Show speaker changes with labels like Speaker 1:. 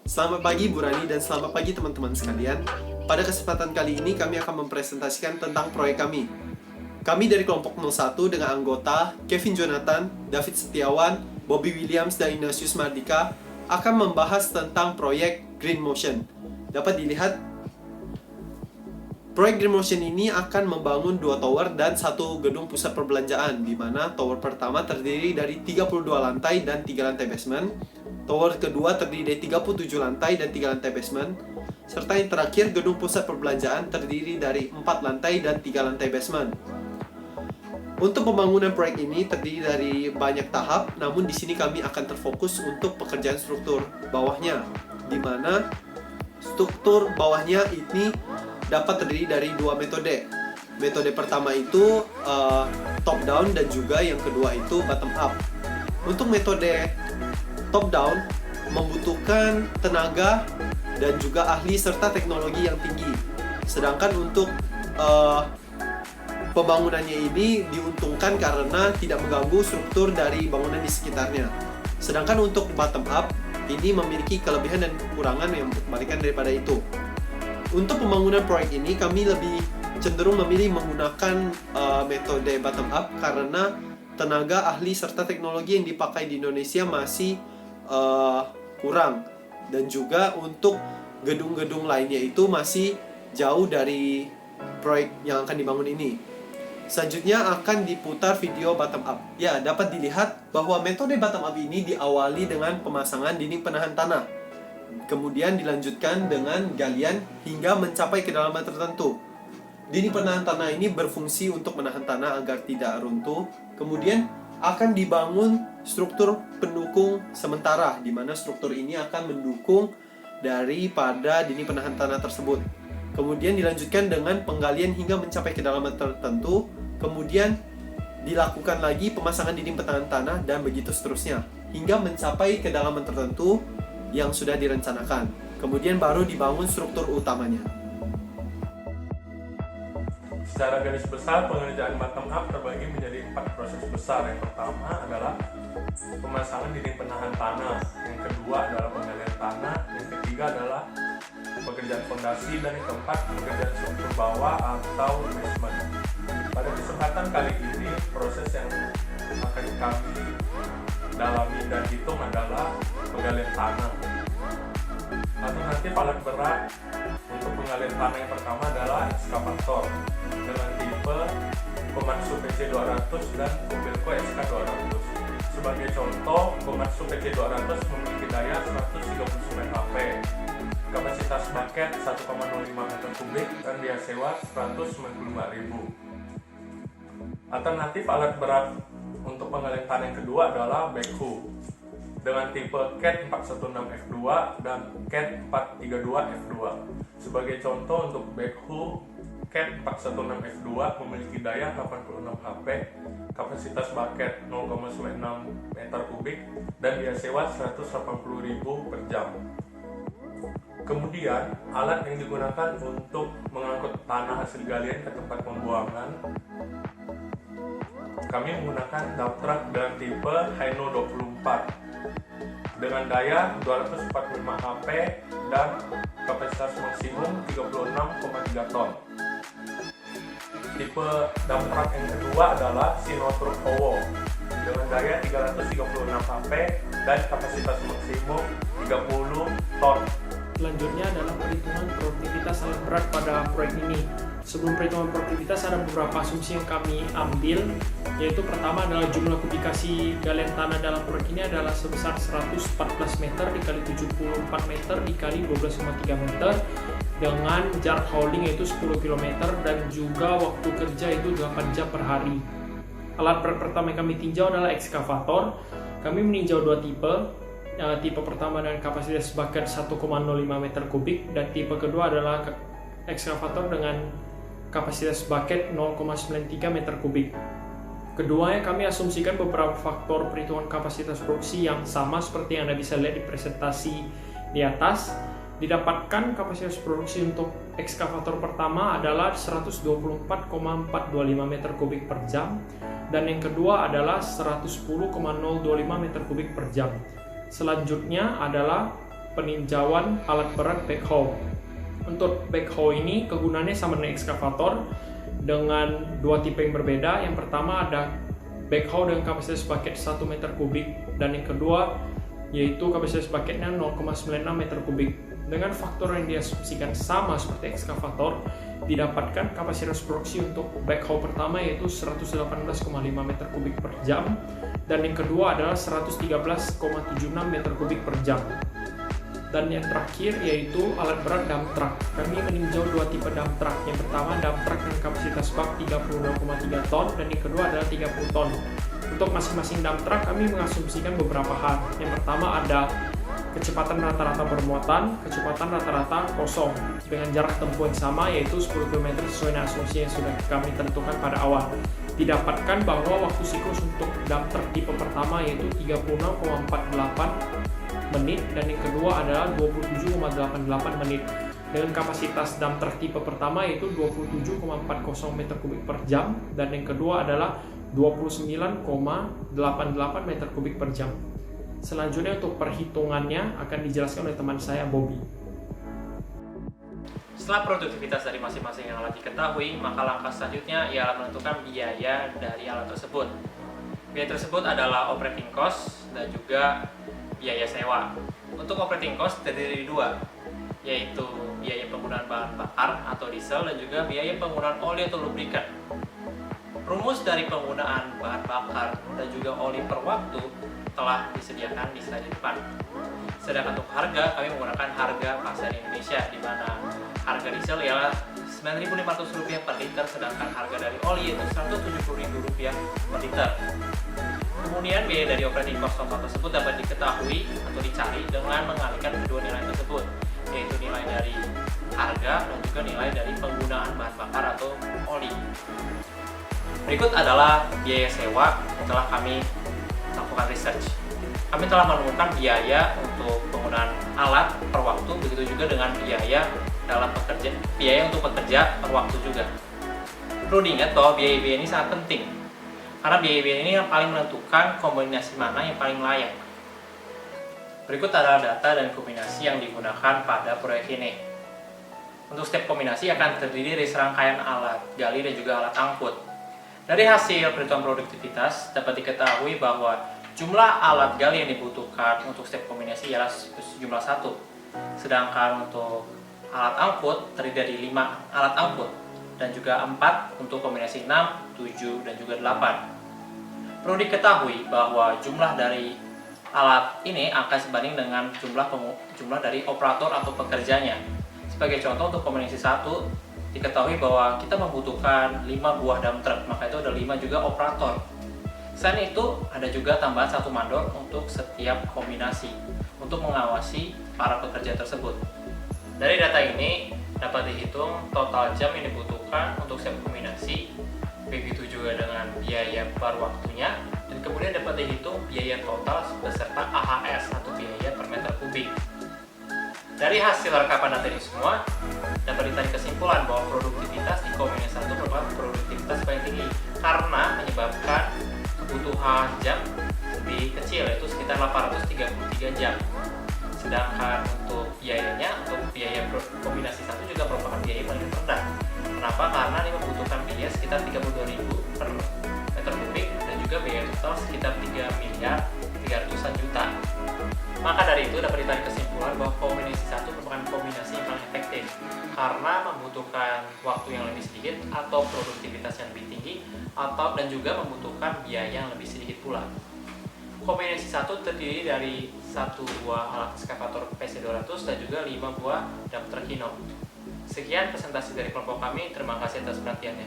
Speaker 1: Selamat pagi Bu Rani dan selamat pagi teman-teman sekalian. Pada kesempatan kali ini kami akan mempresentasikan tentang proyek kami. Kami dari kelompok 01 dengan anggota Kevin Jonathan, David Setiawan, Bobby Williams, dan Ignatius Mardika akan membahas tentang proyek Green Motion. Dapat dilihat, proyek Green Motion ini akan membangun 2 tower dan 1 gedung pusat perbelanjaan, di mana tower pertama terdiri dari 32 lantai dan 3 lantai basement, tower kedua terdiri dari 37 lantai dan 3 lantai basement, serta yang terakhir gedung pusat perbelanjaan terdiri dari 4 lantai dan 3 lantai basement. Untuk pembangunan proyek ini terdiri dari banyak tahap, namun di sini kami akan terfokus untuk pekerjaan struktur bawahnya, di mana struktur bawahnya ini dapat terdiri dari 2 metode. Metode pertama itu top down dan juga yang kedua itu bottom up. Untuk metode top down membutuhkan tenaga dan juga ahli serta teknologi yang tinggi. Sedangkan untuk pembangunannya ini diuntungkan karena tidak mengganggu struktur dari bangunan di sekitarnya. Sedangkan untuk bottom up ini memiliki kelebihan dan kekurangan yang berbalikan daripada itu. Untuk pembangunan proyek ini kami lebih cenderung memilih menggunakan metode bottom up karena tenaga ahli serta teknologi yang dipakai di Indonesia masih kurang, dan juga untuk gedung-gedung lainnya itu masih jauh dari proyek yang akan dibangun ini. Selanjutnya akan diputar video bottom up. Ya, dapat dilihat bahwa metode bottom up ini diawali dengan pemasangan dinding penahan tanah. Kemudian dilanjutkan dengan galian hingga mencapai kedalaman tertentu. Dinding penahan tanah ini berfungsi untuk menahan tanah agar tidak runtuh. Kemudian akan dibangun struktur pendukung sementara, di mana struktur ini akan mendukung daripada dinding penahan tanah tersebut. Kemudian dilanjutkan dengan penggalian hingga mencapai kedalaman tertentu. Kemudian dilakukan lagi pemasangan dinding penahan tanah dan begitu seterusnya hingga mencapai kedalaman tertentu yang sudah direncanakan. Kemudian baru dibangun struktur utamanya.
Speaker 2: Secara garis besar, pengerjaan bottom up terbagi menjadi 4 proses besar. Yang pertama adalah pemasangan dinding penahan tanah, yang kedua adalah penggalian tanah, yang ketiga adalah pekerjaan fondasi, dan yang keempat pekerjaan struktur bawah atau basement. Pada kesempatan kali ini, proses yang akan kami dalami dan hitung adalah penggalian tanah. Alternatif alat berat untuk penggalian tanah yang pertama adalah ekskavator dengan tipe Komatsu PC200 dan Kobelco SK200. Sebagai contoh, Komatsu PC200 memiliki daya 139 HP, kapasitas bucket 1,05 meter kubik, dan biaya sewa 195.000. Alternatif alat berat untuk penggalian tanah yang kedua adalah backhoe dengan tipe CAT 416F2 dan CAT 432F2. Sebagai contoh, untuk backhoe CAT 416F2 memiliki daya 86 HP, kapasitas bucket 0,96 meter kubik, dan biaya sewa 180.000 per jam. Kemudian, alat yang digunakan untuk mengangkut tanah hasil galian ke tempat pembuangan, kami menggunakan dump truck dengan tipe Hino 24 dengan daya 245 HP dan kapasitas maksimum 36,3 ton. Tipe dump truck yang kedua adalah Sinotruk Owo dengan daya 336 HP dan kapasitas maksimum 30 ton.
Speaker 3: Selanjutnya adalah perhitungan produktivitas alat berat pada proyek ini. Sebelum perhitungan produktivitas ada beberapa asumsi yang kami ambil, yaitu pertama adalah jumlah kubikasi galian tanah dalam proyek ini adalah sebesar 114 meter dikali 74 meter dikali 12,3 meter dengan jarak hauling yaitu 10 km dan juga waktu kerja itu 8 jam per hari. Alat berat pertama yang kami tinjau adalah ekskavator. Kami meninjau 2 tipe. Tipe pertama dengan kapasitas bucket 1,05 meter kubik dan tipe kedua adalah ekskavator dengan kapasitas bucket 0,93 meter kubik. Keduanya kami asumsikan beberapa faktor perhitungan kapasitas produksi yang sama seperti yang Anda bisa lihat di presentasi di atas. Didapatkan kapasitas produksi untuk ekskavator pertama adalah 124,425 meter kubik per jam dan yang kedua adalah 110,025 meter kubik per jam. Selanjutnya adalah peninjauan alat berat backhoe. Untuk backhoe ini kegunaannya sama dengan ekskavator dengan dua tipe yang berbeda. Yang pertama ada backhoe dengan kapasitas bucket 1 meter kubik, dan yang kedua yaitu kapasitas bucketnya 0,96 meter kubik. Dengan faktor yang diasumsikan sama seperti ekskavator, didapatkan kapasitas produksi untuk backhoe pertama yaitu 118,5 meter kubik per jam, dan yang kedua adalah 113,76 meter kubik per jam. Dan yang terakhir yaitu alat berat dump truck. Kami meninjau dua tipe dump truck. Yang pertama dump truck dengan kapasitas bak 32,3 ton, dan yang kedua adalah 30 ton. Untuk masing-masing dump truck kami mengasumsikan beberapa hal. Yang pertama ada kecepatan rata-rata bermuatan, kecepatan rata-rata kosong dengan jarak tempuh yang sama yaitu 10 km sesuai dengan asumsi yang sudah kami tentukan pada awal. Didapatkan bahwa waktu siklus untuk dump truck tipe pertama yaitu 36,48 menit, dan yang kedua adalah 27,88 menit. Dengan kapasitas dump truck tipe pertama yaitu 27,40 meter kubik per jam, dan yang kedua adalah 29,88 meter kubik per jam. Selanjutnya untuk perhitungannya akan dijelaskan oleh teman saya, Bobby.
Speaker 4: Setelah produktivitas dari masing-masing alat diketahui, maka langkah selanjutnya ialah menentukan biaya dari alat tersebut. Biaya tersebut adalah operating cost dan juga biaya sewa. Untuk operating cost terdiri dari dua, yaitu biaya penggunaan bahan bakar atau diesel dan juga biaya penggunaan oli atau lubrikan. Rumus dari penggunaan bahan bakar dan juga oli per waktu telah disediakan di slide depan. Sedangkan untuk harga, kami menggunakan harga pasar Indonesia, di mana harga diesel ialah Rp9.500 per liter, sedangkan harga dari oli yaitu Rp170.000 per liter. Kemudian biaya dari operating cost total tersebut dapat diketahui atau dicari dengan mengalihkan kedua nilai tersebut, yaitu nilai dari harga dan juga nilai dari penggunaan bahan bakar atau oli. Berikut adalah biaya sewa yang telah kami lakukan research. Kami telah menemukan biaya untuk penggunaan alat per waktu, begitu juga dengan biaya untuk bekerja per waktu juga. Perlu diingat bahwa biaya-biaya ini sangat penting, karena biaya-biaya ini yang paling menentukan kombinasi mana yang paling layak. Berikut adalah data dan kombinasi yang digunakan pada proyek ini. Untuk setiap kombinasi akan terdiri dari serangkaian alat gali dan juga alat angkut. Dari hasil perhitungan produktivitas dapat diketahui bahwa jumlah alat gali yang dibutuhkan untuk setiap kombinasi ialah jumlah 1. Sedangkan untuk alat angkut terdiri dari 5 alat angkut dan juga 4 untuk kombinasi 6, 7, dan juga 8. Perlu diketahui bahwa jumlah dari alat ini akan sebanding dengan jumlah dari operator atau pekerjanya. Sebagai contoh untuk kombinasi 1 diketahui bahwa kita membutuhkan 5 buah dump truck, maka itu ada 5 juga operator. Selain itu, ada juga tambahan 1 mandor untuk setiap kombinasi untuk mengawasi para pekerja tersebut. Dari data ini dapat dihitung total jam yang dibutuhkan untuk setiap kombinasi, begitu juga dengan biaya per waktunya, dan kemudian dapat dihitung biaya total beserta AHS atau biaya per meter kubik. Dari hasil rekapan data ini semua, dapat ditarik kesimpulan bahwa produktivitas di kombinasi 1 merupakan produktivitas paling tinggi karena menyebabkan kebutuhan jam lebih kecil, yaitu sekitar 833 jam. Sedangkan untuk biayanya, untuk biaya kombinasi 1 juga merupakan biaya paling rendah. Kenapa? Karena ini membutuhkan biaya sekitar 32.000 per meter kubik dan juga biaya total sekitar 3.300.000 juta. Maka dari itu dapat ditarik kesimpulan bahwa kombinasi 1 merupakan kombinasi yang paling efektif karena membutuhkan waktu yang lebih sedikit atau produktivitas yang lebih tinggi dan juga membutuhkan biaya yang lebih sedikit pula. Kombinasi 1 terdiri dari 1 buah alat ekskavator PC200 dan juga 5 buah dump truck Hino. Sekian presentasi dari kelompok kami, terima kasih atas perhatiannya.